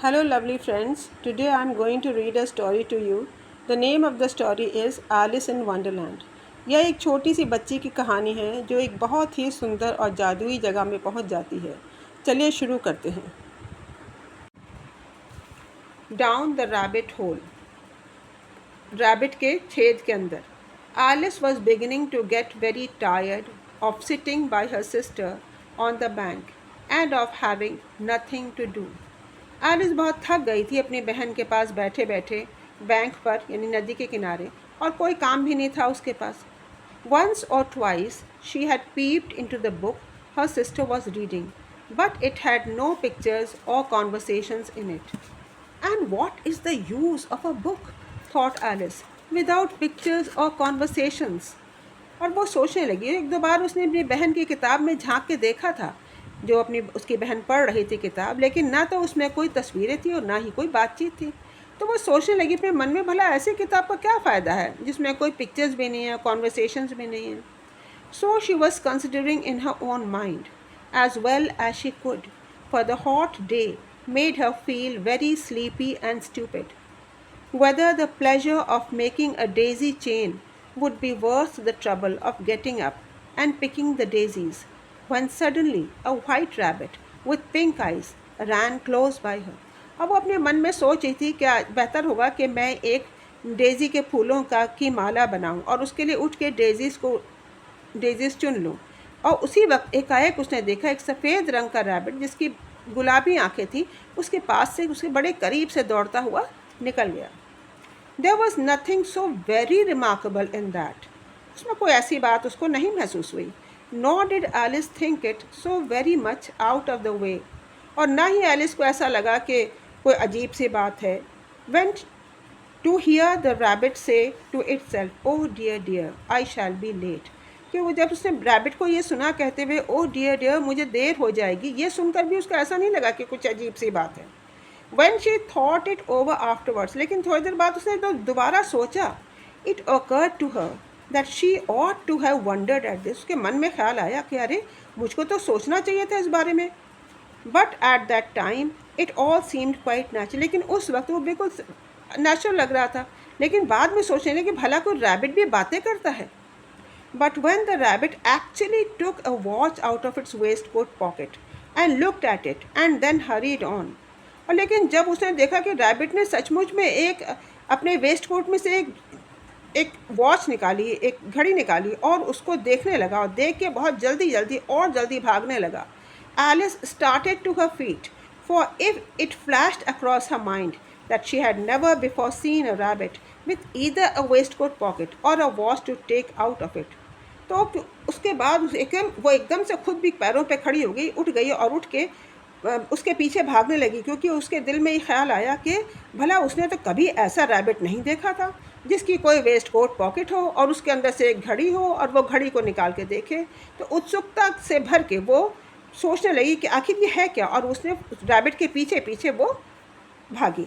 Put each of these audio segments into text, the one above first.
Hello, lovely friends. Today I am going to read a story to you. The name of the story is Alice in Wonderland. यह एक छोटी सी बच्ची की कहानी है जो एक बहुत ही सुंदर और जादुई जगह में पहुंच जाती है. चलिए शुरू करते हैं. Down the rabbit hole. Rabbit के छेद के अंदर. Alice was beginning to get very tired of sitting by her sister on the bank and of having nothing to do. Alice बहुत थक गई थी अपनी बहन के पास बैठे बैठे बैंक पर यानी नदी के किनारे और कोई काम भी नहीं था उसके पास. Once or twice she had peeped into the book her sister was reading, but it had no pictures or conversations in it. And what is the use of a book, thought Alice, without pictures or conversations? और वो सोचने लगी. एक दो बार उसने अपनी बहन की किताब में झांक के देखा था जो अपनी उसकी बहन पढ़ रही थी किताब, लेकिन ना तो उसमें कोई तस्वीरें थी और ना ही कोई बातचीत थी. तो वो सोचने लगी अपने मन में, भला ऐसी किताब का क्या फ़ायदा है जिसमें कोई पिक्चर्स भी नहीं है, कॉन्वर्सेशंस भी नहीं है. So she was considering in her own mind as well as she could, for the hot day made her feel very sleepy and stupid. Whether the pleasure of making a daisy chain would be worth the trouble of getting up and picking the daisies, when suddenly a white rabbit with pink eyes ran close by her. अब वो अपने मन में सोच रही थी क्या बेहतर होगा कि मैं एक डेज़ी के फूलों की माला बनाऊं और उसके लिए उठ के डेज़ीज़ चुन लूं. और उसी वक्त एकाएक उसने देखा एक सफ़ेद रंग का रैबिट जिसकी गुलाबी आंखें थी उसके पास से उसके बड़े करीब से दौड़ता हुआ निकल गया. There was nothing so very remarkable in that. उसमें कोई ऐसी बात उसको नहीं महसूस हुई. Nor did Alice think it so very much out of the way. और ना ही एलिस को ऐसा लगा कि कोई अजीब सी बात है. When to hear the rabbit say to itself, "Oh dear dear, I shall be late." कि वो जब उसने रैबिट को ये सुना कहते हुए "Oh dear dear, मुझे देर हो जाएगी", ये सुनकर भी उसको ऐसा नहीं लगा कि कुछ अजीब सी बात है. When she thought it over afterwards, लेकिन थोड़ी देर बाद उसने तो दोबारा सोचा. It occurred to her that she ought to have wondered at this. उसके मन में ख्याल आया कि अरे मुझको तो सोचना चाहिए था इस बारे में. But at that time it all seemed quite natural. लेकिन उस वक्त वो बिल्कुल नेचुरल लग रहा था. लेकिन बाद में सोचने लगी भला कोई रैबिट भी बातें करता है. But when the rabbit actually took a watch out of its waistcoat pocket and looked at it and then hurried on. और लेकिन जब उसने देखा कि रैबिट ने सचमुच में एक अपने वेस्ट कोट में से एक वॉच निकाली, एक घड़ी निकाली और उसको देखने लगा और देख के बहुत जल्दी भागने लगा. Alice started to her feet, for if it flashed across her mind that she had never before seen a rabbit with either a waistcoat pocket or a watch to take out of it. तो उसके बाद वो एकदम से खुद भी पैरों पे खड़ी हो गई, उठ गई और उठ के उसके पीछे भागने लगी क्योंकि उसके दिल में ये ख्याल आया कि भला उसने तो कभी ऐसा रैबिट नहीं देखा था जिसकी कोई वेस्ट कोट पॉकेट हो और उसके अंदर से एक घड़ी हो और वो घड़ी को निकाल के देखे. तो उत्सुकता से भर के वो सोचने लगी कि आखिर ये है क्या, और उसने रैबिट के पीछे पीछे वो भागी.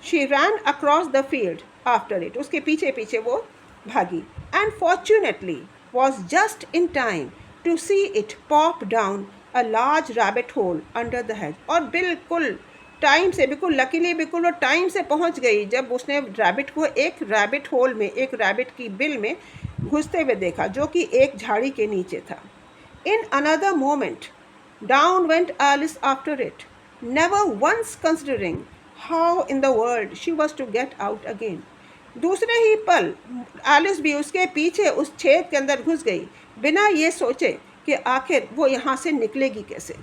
She rain across the field after it. उसके पीछे पीछे वो भागी. And fortunately was just in time to see it pop down a large rabbit hole under the hedge. और बिल्कुल टाइम से, बिल्कुल लकीली बिल्कुल वो टाइम से पहुंच गई जब उसने रैबिट को एक रैबिट होल में, एक रैबिट की बिल में घुसते हुए देखा जो कि एक झाड़ी के नीचे था. In another moment down went Alice after it, never once considering how in the world she was to get out again. दूसरे ही पल एलिस भी उसके पीछे उस छेद के अंदर घुस गई बिना ये सोचे कि आखिर वो यहाँ से निकलेगी कैसे.